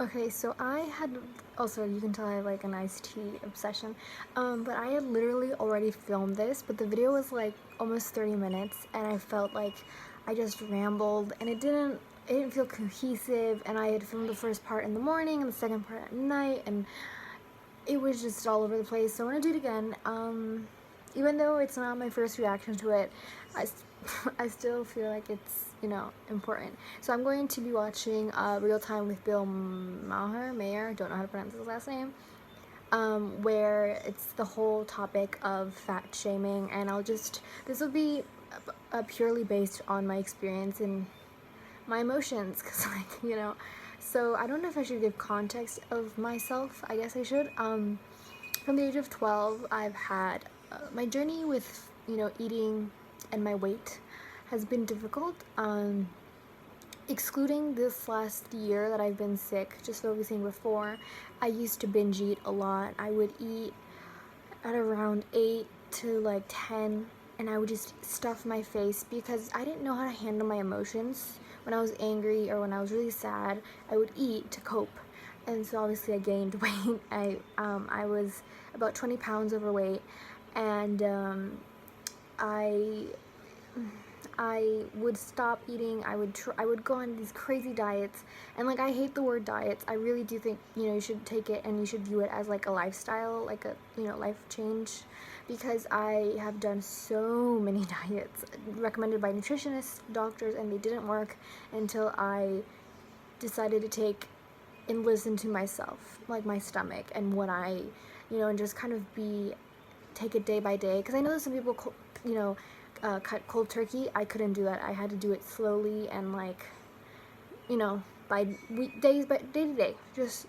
Okay, so I had also, you can tell I have like an iced tea obsession. But I had literally already filmed this, but the video was like almost 30 minutes and I felt like I just rambled and it didn't feel cohesive, and I had filmed the first part in the morning and the second part at night, and it was just all over the place. So I want to do it again. Even though it's not my first reaction to it, I, I still feel like it's, important. So I'm going to be watching Real Time with Bill Maher, don't know how to pronounce his last name, where it's the whole topic of fat shaming, and this will be purely based on my experience and my emotions, because so I don't know if I should give context of myself. I guess I should. From the age of 12, I've had my journey with eating and my weight has been difficult. Excluding this last year that I've been sick, just focusing before, I used to binge eat a lot. I would eat at around 8 to like 10, and I would just stuff my face because I didn't know how to handle my emotions. When I was angry or when I was really sad, I would eat to cope. And so obviously I gained weight. I was about 20 pounds overweight, and I I would stop eating. I would go on these crazy diets, and like, I hate the word diets. I really do think you should take it and you should view it as like a lifestyle, like a life change, because I have done so many diets recommended by nutritionists, doctors, and they didn't work until I decided to take and listen to myself, like my stomach and what and just kind of take it day by day. Because I know that some people, cut cold turkey. I couldn't do that. I had to do it slowly and like, by day to day. Just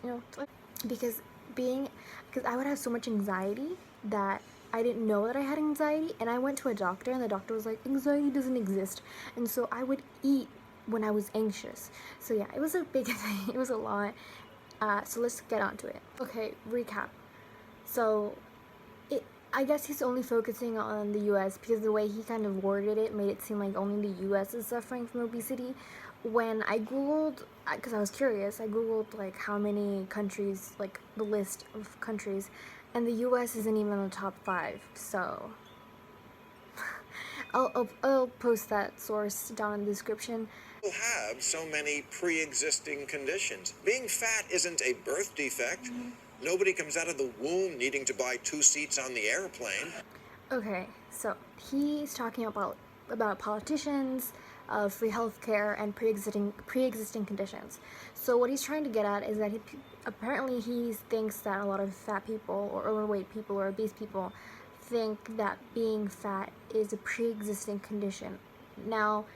because because I would have so much anxiety that I didn't know that I had anxiety, and I went to a doctor, and the doctor was like, anxiety doesn't exist. And so I would eat when I was anxious. So yeah, it was a big thing. It was a lot. So let's get on to it. Okay, recap. So I guess he's only focusing on the US because the way he kind of worded it made it seem like only the US is suffering from obesity. When I googled, because I was curious, I googled like how many countries, like the list of countries, and the US isn't even in the top 5. So I'll post that source down in the description. Have so many pre-existing conditions. Being fat isn't a birth defect. Nobody comes out of the womb needing to buy 2 seats on the airplane. Okay, so he's talking about politicians, free healthcare, and pre-existing conditions. So what he's trying to get at is that apparently he thinks that a lot of fat people or overweight people or obese people think that being fat is a pre-existing condition. Now,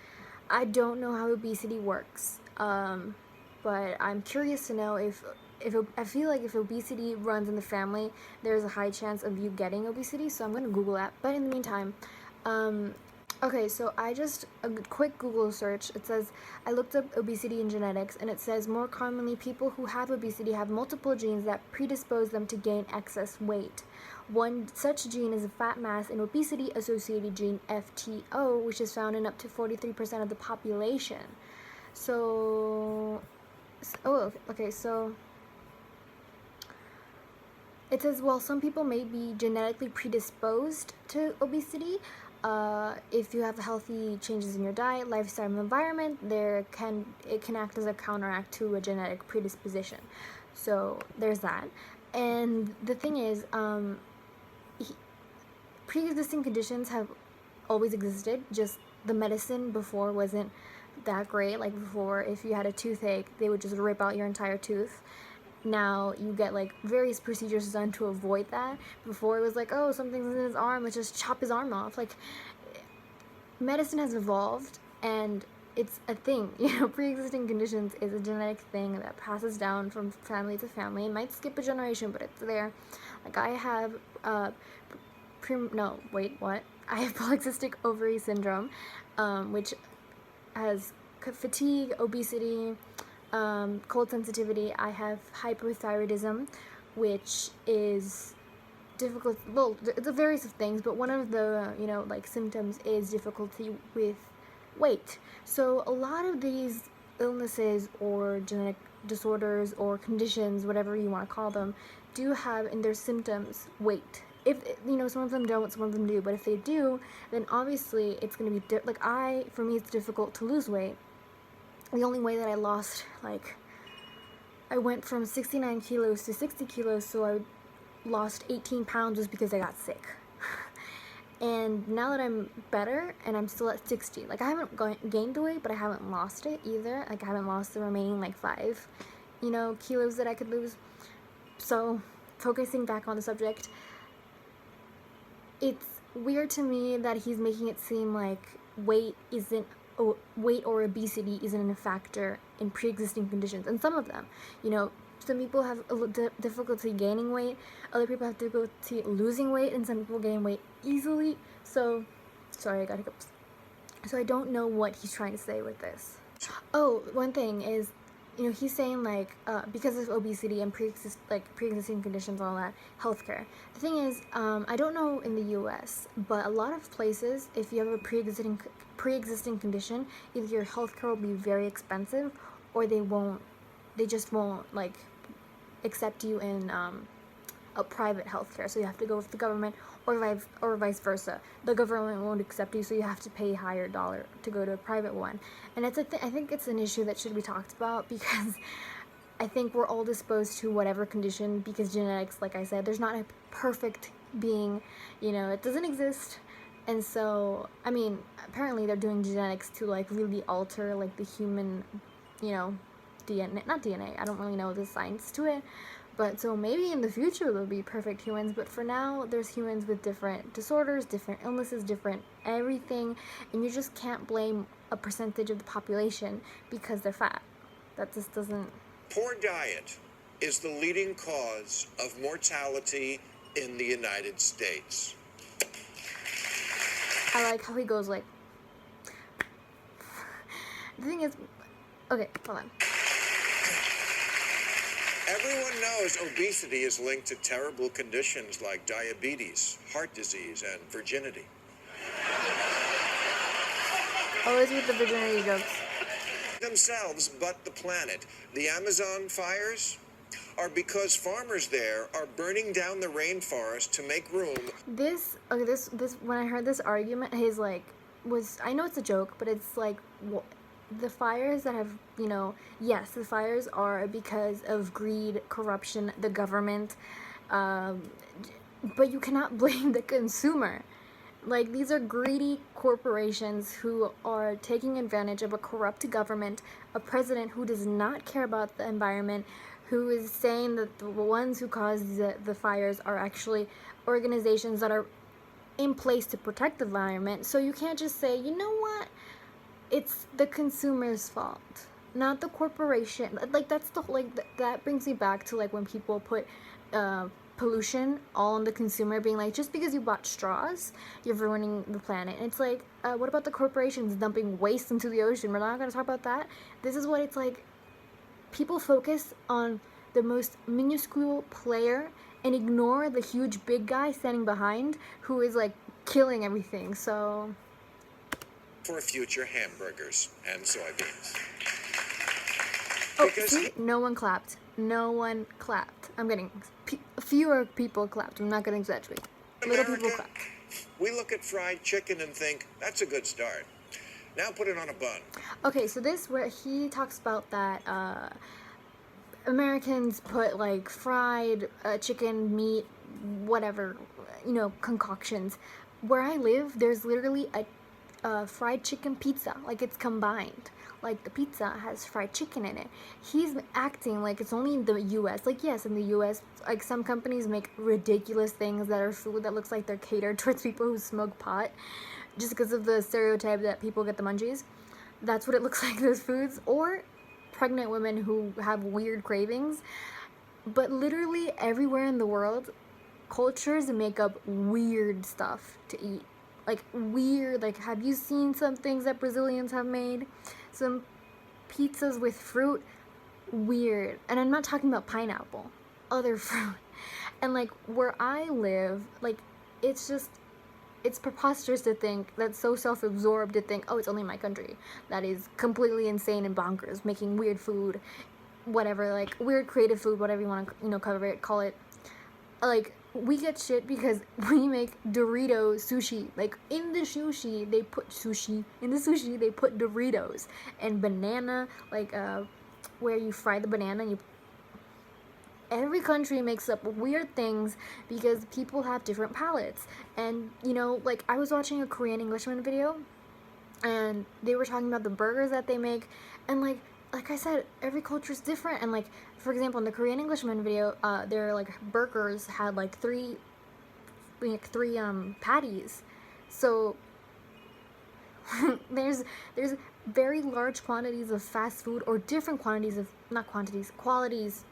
I don't know how obesity works, but I'm curious to know if I feel like if obesity runs in the family, there's a high chance of you getting obesity. So I'm gonna Google that. But in the meantime, okay, so a quick Google search. It says, I looked up obesity and genetics, and it says more commonly people who have obesity have multiple genes that predispose them to gain excess weight. One such gene is a fat mass and obesity associated gene, FTO, which is found in up to 43% of the population. So, okay, so it says, while some people may be genetically predisposed to obesity, if you have healthy changes in your diet, lifestyle, and environment, it can act as a counteract to a genetic predisposition. So there's that. And the thing is, pre-existing conditions have always existed. Just the medicine before wasn't that great. Like before, if you had a toothache, they would just rip out your entire tooth. Now you get like various procedures done to avoid that. Before it was like, oh, something's in his arm, let's just chop his arm off. Like, medicine has evolved, and it's a thing. Pre-existing conditions is a genetic thing that passes down from family to family. It might skip a generation, but it's there. Like, I have I have polycystic ovary syndrome, which has fatigue, obesity, cold sensitivity. I have hypothyroidism, which is difficult. Well, it's a various of things, but one of the like symptoms is difficulty with weight. So a lot of these illnesses or disorders or conditions, whatever you want to call them, do have in their symptoms weight. If, some of them don't, some of them do, but if they do, then obviously it's going to be for me it's difficult to lose weight. The only way that I lost, I went from 69 kilos to 60 kilos, so I lost 18 pounds was because I got sick. And now that I'm better and I'm still at 60, I haven't gained the weight, but I haven't lost it either. I haven't lost the remaining 5 kilos that I could lose. So focusing back on the subject, it's weird to me that he's making it seem like weight or obesity isn't a factor in pre-existing conditions. And some of them, some people have difficulty gaining weight, other people have difficulty losing weight, and some people gain weight easily. So, sorry, I got hiccups. So I don't know what he's trying to say with this. Oh, one thing is, he's saying because of obesity and pre-existing conditions, all that, healthcare. The thing is, I don't know in the U.S., but a lot of places, if you have a pre-existing condition, either your healthcare will be very expensive, or they just won't accept you in a private healthcare. So you have to go with the government, or vice versa. The government won't accept you, so you have to pay a higher dollar to go to a private one. And I think it's an issue that should be talked about, because I think we're all disposed to whatever condition, because genetics, like I said, there's not a perfect being, it doesn't exist. And so, apparently they're doing genetics to really alter the human, DNA, not DNA, I don't really know the science to it, but so maybe in the future there'll be perfect humans, but for now there's humans with different disorders, different illnesses, different everything, and you just can't blame a percentage of the population because they're fat. That just doesn't... Poor diet is the leading cause of mortality in the United States. I like how he goes The thing is... Okay, hold on. Everyone knows obesity is linked to terrible conditions like diabetes, heart disease, and virginity. Always with the virginity jokes. Themselves, but the planet. The Amazon fires are because farmers there are burning down the rainforest to make room. This when I heard this argument, his I know it's a joke, but it's the fires that have, yes, the fires are because of greed, corruption, the government, but you cannot blame the consumer. These are greedy corporations who are taking advantage of a corrupt government, a president who does not care about the environment, who is saying that the ones who cause the fires are actually organizations that are in place to protect the environment. So you can't just say, you know what? It's the consumer's fault, not the corporation. That's that brings me back to when people put pollution all on the consumer, being just because you bought straws, you're ruining the planet. And it's what about the corporations dumping waste into the ocean? We're not going to talk about that. This is what it's people focus on the most minuscule player and ignore the huge big guy standing behind who is killing everything. So for future hamburgers and soybeans. Oh, see? No one clapped. No one clapped. I'm getting fewer people clapped. I'm not going to exaggerate. Little people clapped. We look at fried chicken and think, that's a good start. Now put it on a bun. Okay, so this where he talks about that Americans put fried chicken, meat, whatever, concoctions. Where I live, there's literally a fried chicken pizza, it's combined. The pizza has fried chicken in it. He's acting like it's only in the U.S. Yes, in the U.S., some companies make ridiculous things that are food that looks like they're catered towards people who smoke pot, just because of the stereotype that people get the munchies. That's what it looks like, those foods. Or pregnant women who have weird cravings. But literally everywhere in the world, cultures make up weird stuff to eat. Weird, have you seen some things that Brazilians have made? Some pizzas with fruit, weird. And I'm not talking about pineapple, other fruit. And where I live, it's preposterous to think, that's so self-absorbed to think, oh, it's only my country. That is completely insane and bonkers, making weird food whatever, like weird creative food, whatever you want to, you know, cover it, call it. Like, we get shit because we make Dorito sushi. Like, in the sushi they put Doritos and banana, like where you fry the banana and you. Every country makes up weird things because people have different palates. And you know, like, I was watching a Korean Englishman video and they were talking about the burgers that they make, and like I said, every culture is different. And like, for example, in the Korean Englishman video, their like burgers had like three patties. So there's very large quantities of fast food, or different quantities of, not quantities, qualities,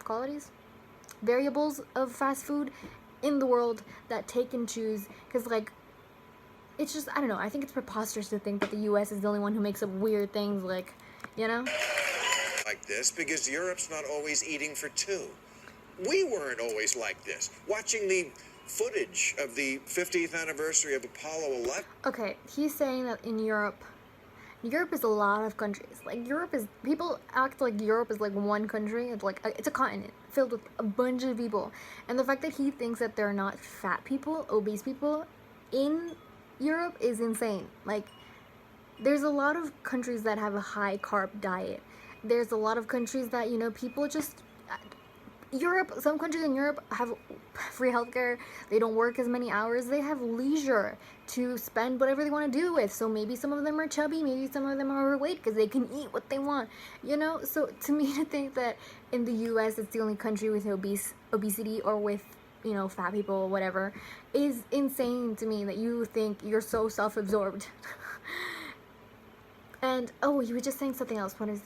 variables of fast food in the world that take and choose. Because like, it's just, I don't know, I think it's preposterous to think that the US is the only one who makes up weird things, like, you know? Like this because Europe's not always eating for two. We weren't always like this. Watching the footage of the 50th anniversary of Apollo 11. Okay, he's saying that in Europe is a lot of countries. Like, people act like Europe is like one country. It's like, it's a continent filled with a bunch of people. And the fact that he thinks that there are not fat people, obese people in Europe is insane. Like, there's a lot of countries that have a high carb diet. There's a lot of countries that, you know, people just, some countries in Europe have free healthcare. They don't work as many hours. They have leisure to spend whatever they want to do with. So maybe some of them are chubby, maybe some of them are overweight because they can eat what they want, you know? So to me, to think that in the US it's the only country with obesity or with, you know, fat people or whatever, is insane to me, that you think you're so self-absorbed. And, oh, you were just saying something else. What is...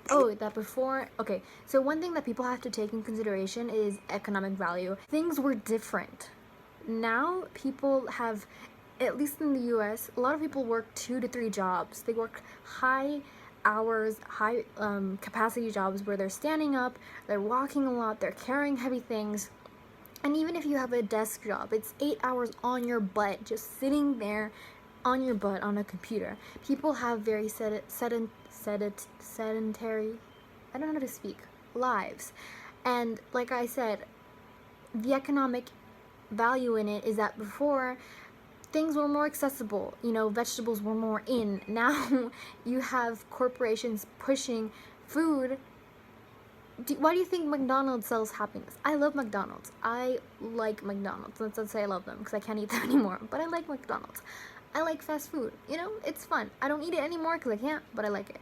Oh, that before... Okay, so one thing that people have to take in consideration is economic value. Things were different. Now, people have, at least in the US, a lot of people work 2 to 3 jobs. They work high hours, high capacity jobs where they're standing up, they're walking a lot, they're carrying heavy things. And even if you have a desk job, it's 8 hours on your butt, just sitting there on your butt on a computer. People have very sedentary, I don't know how to speak, lives. And like I said, the economic value in it is that before, things were more accessible. You know, vegetables were more in. Now you have corporations pushing food. Why do you think McDonald's sells happiness? I love McDonald's. I like McDonald's. Let's not say I love them because I can't eat them anymore. But I like McDonald's. I like fast food. You know, it's fun. I don't eat it anymore because I can't, but I like it.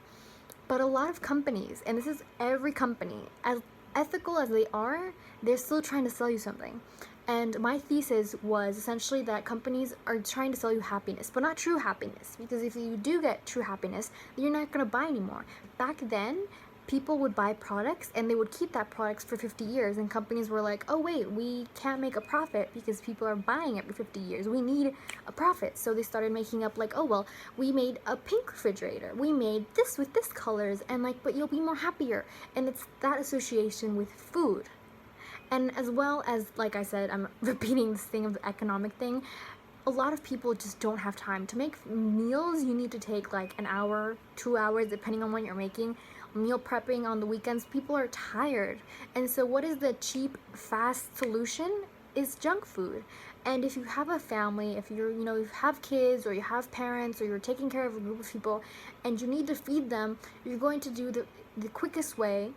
But a lot of companies, and this is every company, as ethical as they are, they're still trying to sell you something. And my thesis was essentially that companies are trying to sell you happiness, but not true happiness. Because if you do get true happiness, then you're not going to buy anymore. Back then, people would buy products and they would keep that products for 50 years. And companies were like, oh wait, we can't make a profit because people are buying it for 50 years. We need a profit. So they started making up like, oh well, we made a pink refrigerator. We made this with this colors, and like, but you'll be more happier. And it's that association with food. And as well as, like I said, I'm repeating this thing of the economic thing, a lot of people just don't have time to make meals. You need to take like an hour, 2 hours, depending on what you're making. Meal prepping on the weekends, people are tired. And so what is the cheap, fast solution? Is junk food. And if you have a family, if you're, you know, you have kids or you have parents or you're taking care of a group of people and you need to feed them, you're going to do the quickest way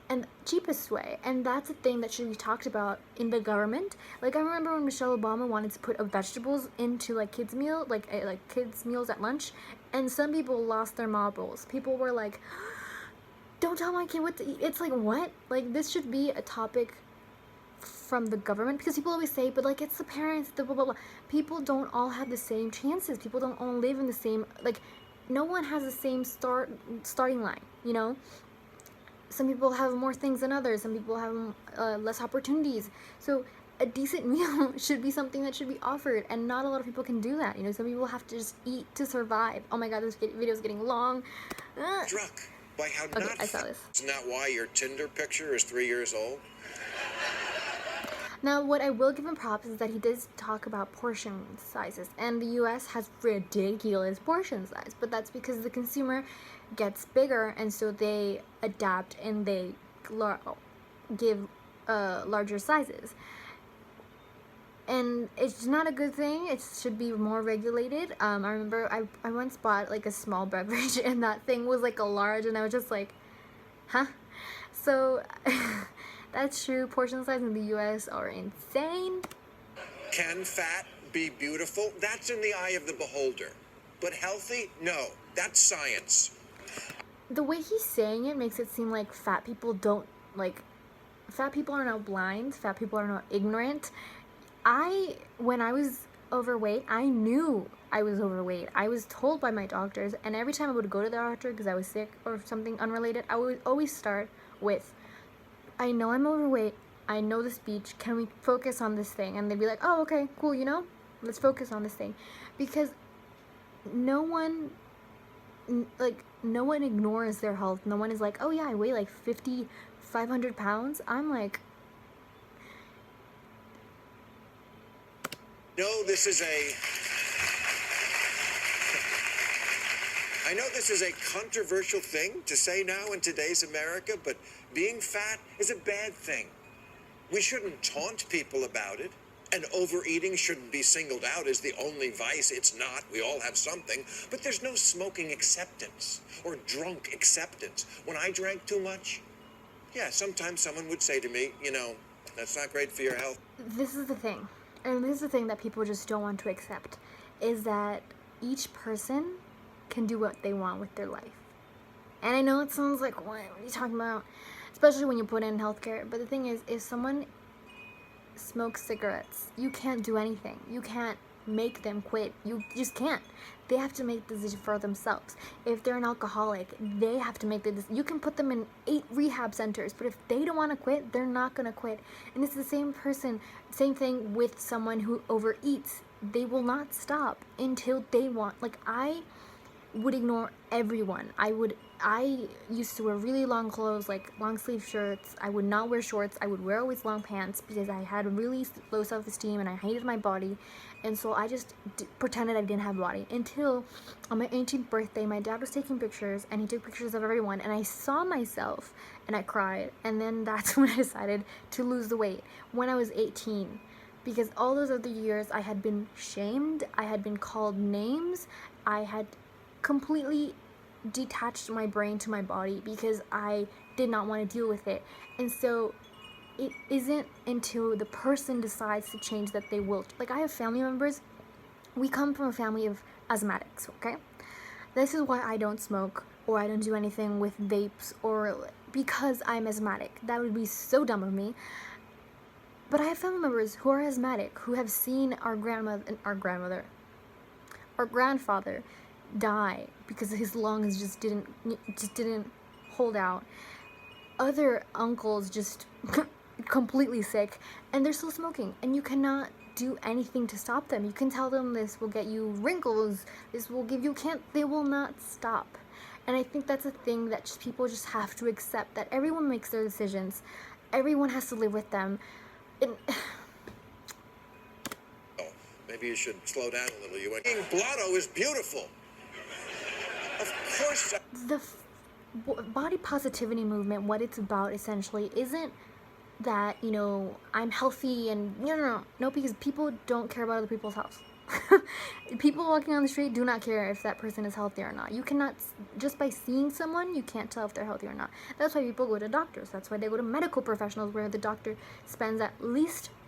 and cheapest way. And that's a thing that should be talked about in the government. Like, I remember when Michelle Obama wanted to put vegetables into like kids meal, like kids meals at lunch, and some people lost their marbles. People were like, don't tell my kid what to eat. It's like, what? Like, this should be a topic from the government, because people always say, but like, it's the parents, the blah blah blah. People don't all have the same chances. People don't all live in the same, like, no one has the same starting line, you know? Some people have more things than others. Some people have less opportunities. So a decent meal should be something that should be offered, and not a lot of people can do that. You know, some people have to just eat to survive. Oh my god, this video is getting long. Struck by how okay, I saw this. Isn't that why your Tinder picture is 3 years old? Now, what I will give him props is that he does talk about portion sizes, and the US has ridiculous portion size, but that's because the consumer gets bigger, and so they adapt and they give larger sizes. And it's not a good thing. It should be more regulated. I remember I once bought like a small beverage and that thing was like a large, and I was just like, huh? So that's true. Portion size in the US are insane. Can fat be beautiful? That's in the eye of the beholder. But healthy? No. That's science. The way he's saying it makes it seem like fat people are not blind, fat people are not ignorant. When I was overweight, I knew I was overweight. I was told by my doctors, and every time I would go to the doctor because I was sick or something unrelated, I would always start with, I know I'm overweight, I know the speech, can we focus on this thing? And they'd be like, oh, okay, cool, let's focus on this thing. Because no one ignores their health. No one is like, oh yeah, I weigh like 500 pounds. I'm like, I know this is a controversial thing to say now in today's America, but being fat is a bad thing. We shouldn't taunt people about it, and overeating shouldn't be singled out as the only vice. It's not. We all have something, but there's no smoking acceptance or drunk acceptance. When I drank too much, yeah, sometimes someone would say to me, that's not great for your health. This is the thing. And this is the thing that people just don't want to accept, is that each person can do what they want with their life. And I know it sounds like, what are you talking about? Especially when you put in healthcare. But the thing is, if someone smokes cigarettes, you can't do anything. You can't make them quit. You just can't. They have to make the decision for themselves. If they're an alcoholic, they have to make the decision. You can put them in 8 rehab centers, but if they don't want to quit, they're not going to quit. And it's the same thing with someone who overeats. They will not stop until they want. Like, I would ignore everyone. I used to wear really long clothes, like long sleeve shirts. I would not wear shorts. I would wear always long pants because I had really low self-esteem and I hated my body. And so I just pretended I didn't have a body until on my 18th birthday, my dad was taking pictures and he took pictures of everyone and I saw myself and I cried. And then that's when I decided to lose the weight when I was 18. Because all those other years I had been shamed, I had been called names, I had completely detached my brain to my body because I did not want to deal with it. And so it isn't until the person decides to change that they will. Like, I have family members, we come from a family of asthmatics, okay? This is why I don't smoke or I don't do anything with vapes or because I'm asthmatic. That would be so dumb of me. But I have family members who are asthmatic, who have seen our grandfather die because his lungs just didn't hold out. Other uncles just completely sick, and they're still smoking, and you cannot do anything to stop them. You can tell them this will get you wrinkles, this will give you they will not stop. And I think that's a thing that people just have to accept, that everyone makes their decisions. Everyone has to live with them. Maybe you should slow down a little. Being blotto is beautiful. Of course. The body positivity movement, what it's about essentially, isn't that, I'm healthy and no, because people don't care about other people's health. People walking on the street do not care if that person is healthy or not. You cannot, just by seeing someone, you can't tell if they're healthy or not. That's why people go to doctors. That's why they go to medical professionals, where the doctor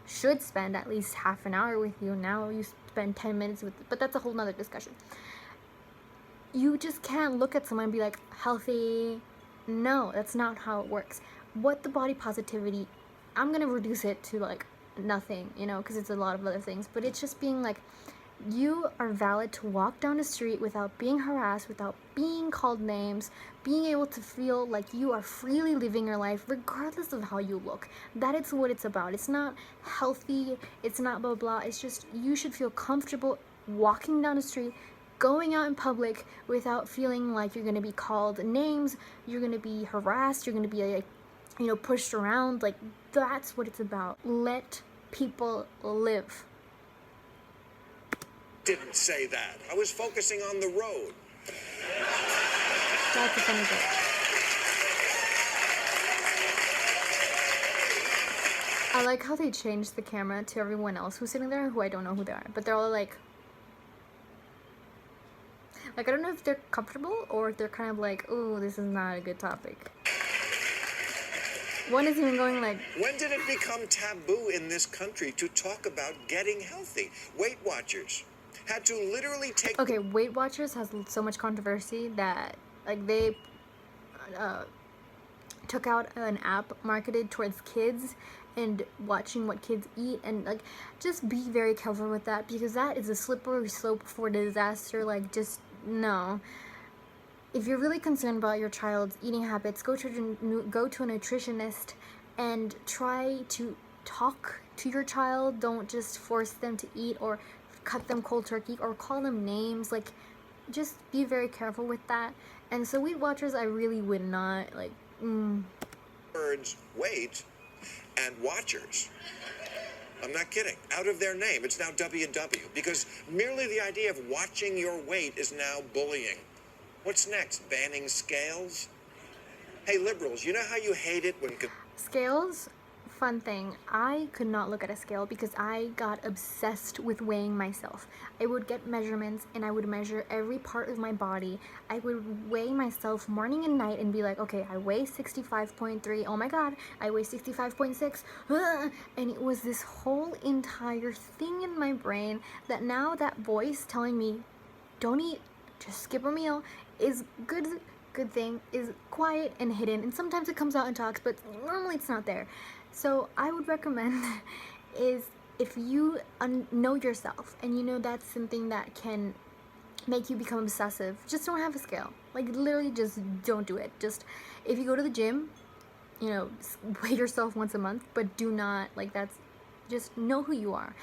should spend at least half an hour with you. Now you spend 10 minutes but that's a whole nother discussion. You just can't look at someone and be like, healthy. No, that's not how it works. What the body positivity, I'm gonna reduce it to like nothing, because it's a lot of other things, but it's just being like, you are valid to walk down the street without being harassed, without being called names, being able to feel like you are freely living your life regardless of how you look. That is what it's about. It's not healthy, it's not blah blah, it's just you should feel comfortable walking down the street, going out in public without feeling like you're going to be called names, you're going to be harassed, you're going to be like, pushed around. Like, that's what it's about. Let people live. Didn't say that. I was focusing on the road. That's a funny I like how they changed the camera to everyone else who's sitting there who I don't know who they are, but they're all like I don't know if they're comfortable or if they're kind of like, oh, this is not a good topic. One is even going like, When did it become taboo in this country to talk about getting healthy? Weight Watchers had to literally take. okay, Weight Watchers has so much controversy that like they took out an app marketed towards kids and watching what kids eat, and like just be very careful with that because that is a slippery slope for disaster. Like, just no. If you're really concerned about your child's eating habits, go to a nutritionist and try to talk to your child. Don't just force them to eat or cut them cold turkey or call them names. Like, just be very careful with that. And so Weight Watchers, I really would not like. Words weight and watchers. I'm not kidding. Out of their name, it's now WW because merely the idea of watching your weight is now bullying. What's next? Banning scales? Hey, liberals, you know how you hate it when. Scales, fun thing. I could not look at a scale because I got obsessed with weighing myself. I would get measurements and I would measure every part of my body. I would weigh myself morning and night and be like, okay, I weigh 65.3. Oh my god, I weigh 65.6. And it was this whole entire thing in my brain that now that voice telling me, don't eat, just skip a meal, is good thing, is quiet and hidden, and sometimes it comes out in talks, but normally it's not there. So I would recommend is if you know yourself and you know that's something that can make you become obsessive, just don't have a scale. Like, literally just don't do it. Just if you go to the gym, you know, weigh yourself once a month, but do not, like, that's, just know who you are.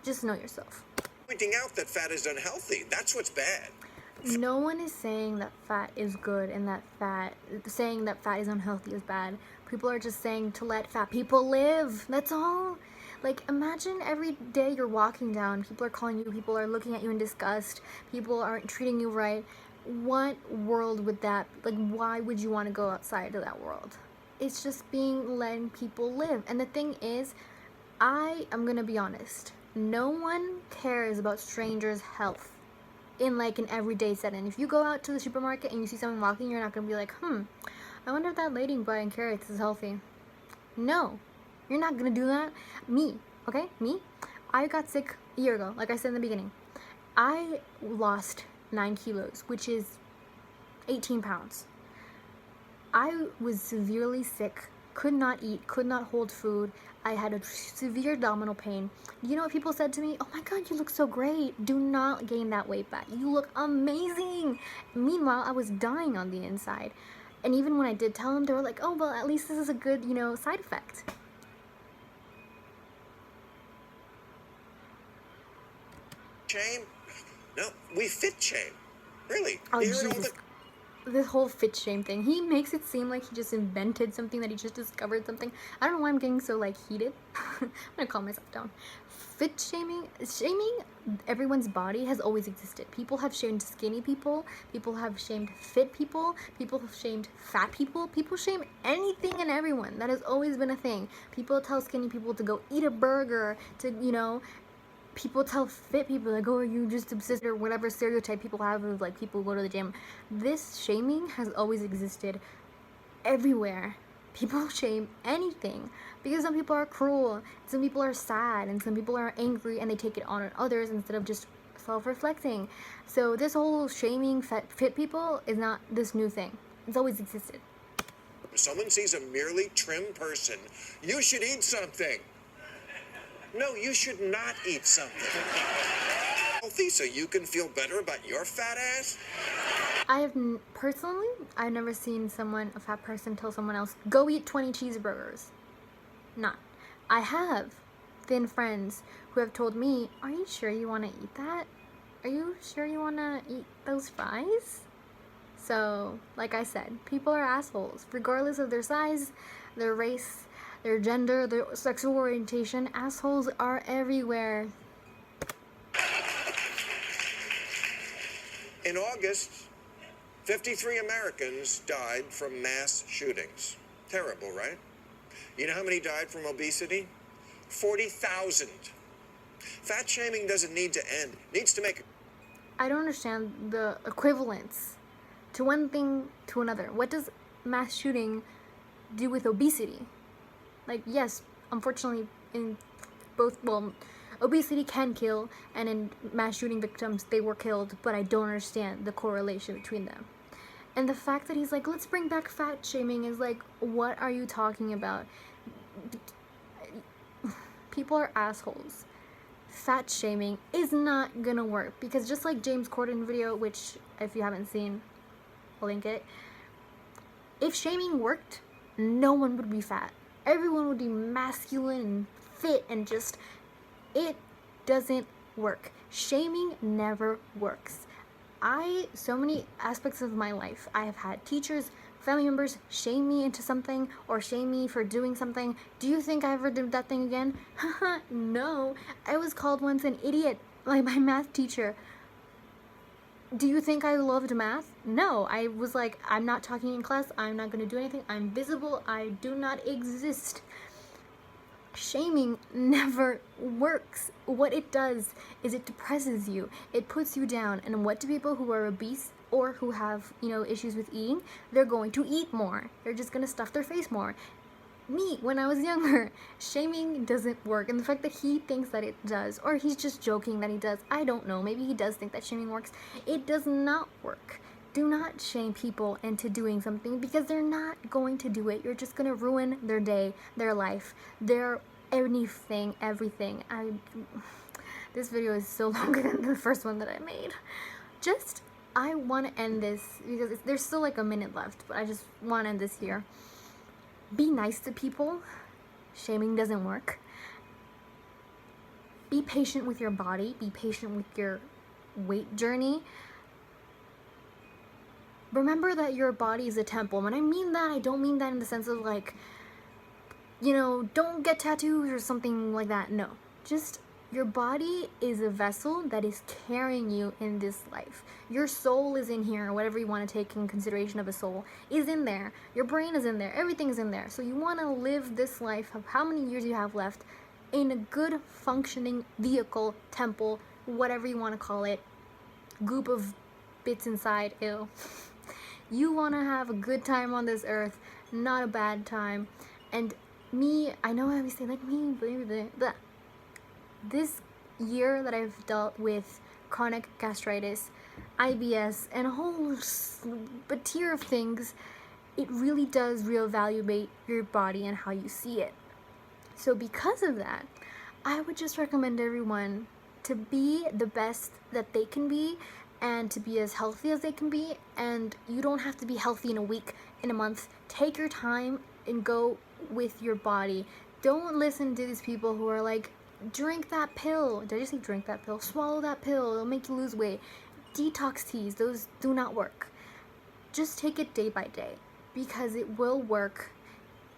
Just know yourself. Pointing out that fat is unhealthy. That's what's bad. No one is saying that fat is good and saying that fat is unhealthy is bad. People are just saying to let fat people live. That's all. Like, imagine every day you're walking down, people are calling you, people are looking at you in disgust, people aren't treating you right. What world would that, like, why would you want to go outside of that world? It's just letting people live. And the thing is, I am gonna be honest, no one cares about strangers' health in like an everyday setting. If you go out to the supermarket and you see someone walking, you're not gonna be like, I wonder if that lady buying carrots is healthy. No, you're not gonna do that. Me, I got sick a year ago, like I said in the beginning. I lost 9 kilos, which is 18 pounds. I was severely sick, could not eat, could not hold food. I had a severe abdominal pain. You know what people said to me? Oh my god, you look so great. Do not gain that weight back. You look amazing. Meanwhile, I was dying on the inside. And even when I did tell them, they were like, oh, well, at least this is a good, side effect. Shame? No, we fit shame. Really. Oh, You hear all Jesus. This whole fit shame thing. He makes it seem like he just invented something, that he just discovered something. I don't know why I'm getting so like heated. I'm gonna calm myself down. Fit shaming everyone's body has always existed. People have shamed skinny people, people have shamed fit people have shamed fat people shame anything and everyone. That has always been a thing. People tell skinny people to go eat a burger, to people tell fit people, like, oh, are you just obsessed, or whatever stereotype people have of, like, people who go to the gym. This shaming has always existed everywhere. People shame anything because some people are cruel, some people are sad, and some people are angry and they take it on others instead of just self-reflecting. So this whole shaming fit people is not this new thing. It's always existed. Someone sees a merely trim person, you should eat something. No, you should not eat something. Healthy so you can feel better about your fat ass? I've never seen a fat person tell someone else, go eat 20 cheeseburgers. Not. I have thin friends who have told me, are you sure you want to eat that? Are you sure you want to eat those fries? So, like I said, people are assholes, regardless of their size, their race, their gender, their sexual orientation. Assholes are everywhere. In August, 53 Americans died from mass shootings. Terrible, right? You know how many died from obesity? 40,000. Fat shaming doesn't need to end. It needs to make. I don't understand the equivalence to one thing to another. What does mass shooting do with obesity? Like, yes, unfortunately, in both, well, obesity can kill, and in mass shooting victims, they were killed, but I don't understand the correlation between them. And the fact that he's like, let's bring back fat shaming is like, what are you talking about? People are assholes. Fat shaming is not gonna work, because just like James Corden video, which if you haven't seen, I'll link it. If shaming worked, no one would be fat. Everyone would be masculine and fit, and just, it doesn't work. Shaming never works. So many aspects of my life, I have had teachers, family members shame me into something or shame me for doing something. Do you think I ever did that thing again? No. I was called once an idiot by my math teacher. Do you think I loved math? No. I was like, I'm not talking in class. I'm not going to do anything. I'm visible. I do not exist. Shaming never works. What it does is it depresses you. It puts you down. And what do people who are obese or who have, issues with eating? They're going to eat more. They're just going to stuff their face more. Me, when I was younger, shaming doesn't work. And the fact that he thinks that it does, or he's just joking that he does, I don't know. Maybe he does think that shaming works. It does not work. Do not shame people into doing something, because they're not going to do it. You're just going to ruin their day, their life, their anything, everything. This video is so longer than the first one that I made. I want to end this, because there's still like a minute left, but I just want to end this here. Be nice to people. Shaming doesn't work. Be patient with your body. Be patient with your weight journey. Remember that your body is a temple. When I mean that, I don't mean that in the sense of like, don't get tattoos or something like that. No. Just, your body is a vessel that is carrying you in this life. Your soul is in here, whatever you want to take in consideration of a soul, is in there. Your brain is in there. Everything is in there. So you want to live this life of how many years you have left in a good functioning vehicle, temple, whatever you want to call it, goop of bits inside, ew. You want to have a good time on this earth, not a bad time. And me, I know I always say like me, but this year that I've dealt with chronic gastritis, IBS, and a whole tier of things, it really does reevaluate your body and how you see it. So because of that, I would just recommend everyone to be the best that they can be, and to be as healthy as they can be. And you don't have to be healthy in a week, in a month. Take your time and go with your body. Don't listen to these people who are like, drink that pill. Did I just say drink that pill? Swallow that pill. It'll make you lose weight. Detox teas, those do not work. Just take it day by day, because it will work.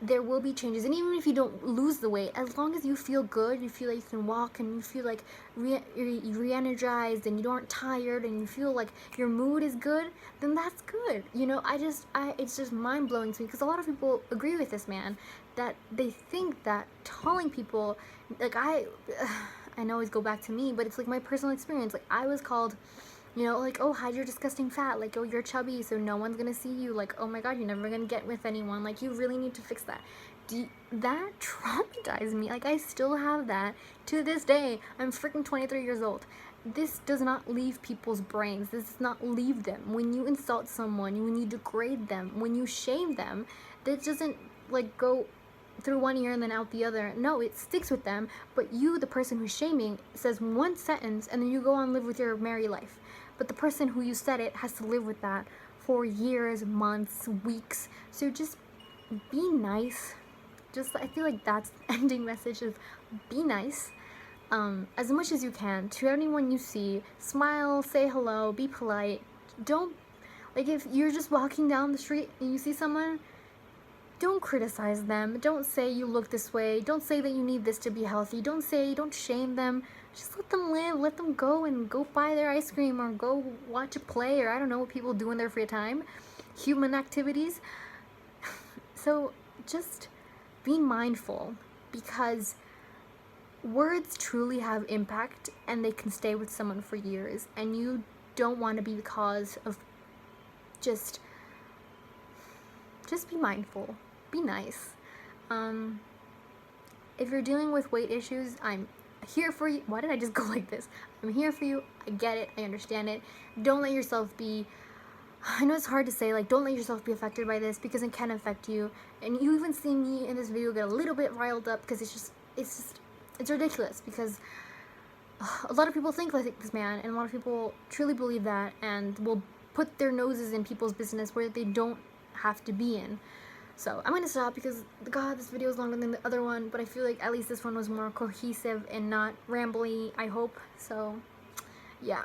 There will be changes. And even if you don't lose the weight, as long as you feel good, you feel like you can walk, and you feel like re-energized, and you aren't tired, and you feel like your mood is good, then that's good. It's just mind-blowing to me, because a lot of people agree with this man, that they think that telling people, like I always go back to me, but it's like my personal experience. Like, I was called, like, oh, hide your disgusting fat, like, oh, you're chubby, so no one's gonna see you, like, oh my god, you're never gonna get with anyone, like, you really need to fix that. That traumatized me. Like, I still have that to this day. I'm freaking 23 years old. This does not leave people's brains. This does not leave them. When you insult someone, when you degrade them, when you shame them, that doesn't, like, go through one ear and then out the other. No, it sticks with them, but you, the person who's shaming, says one sentence, and then you go on and live with your merry life. But the person who you said it has to live with that for years, months, weeks. So just be nice. I feel like that's the ending message, is be nice. As much as you can to anyone you see. Smile, say hello, be polite. Don't, like, if you're just walking down the street and you see someone, don't criticize them. Don't say you look this way. Don't say that you need this to be healthy. Don't shame them. Just let them live. Let them go and go buy their ice cream, or go watch a play, or I don't know what people do in their free time. Human activities. So just be mindful, because words truly have impact and they can stay with someone for years, and you don't want to be the cause of just be mindful, be nice. If you're dealing with weight issues, I'm here for you. Why did I just go like this? I'm here for you. I get it. I understand it. Don't let yourself be, I know it's hard to say, like, don't let yourself be affected by this, because it can affect you. And you even see me in this video get a little bit riled up, because it's ridiculous, because a lot of people think like this man, and a lot of people truly believe that, and will put their noses in people's business where they don't have to be in. So I'm gonna stop, because God, this video is longer than the other one, but I feel like at least this one was more cohesive and not rambly, I hope. So yeah.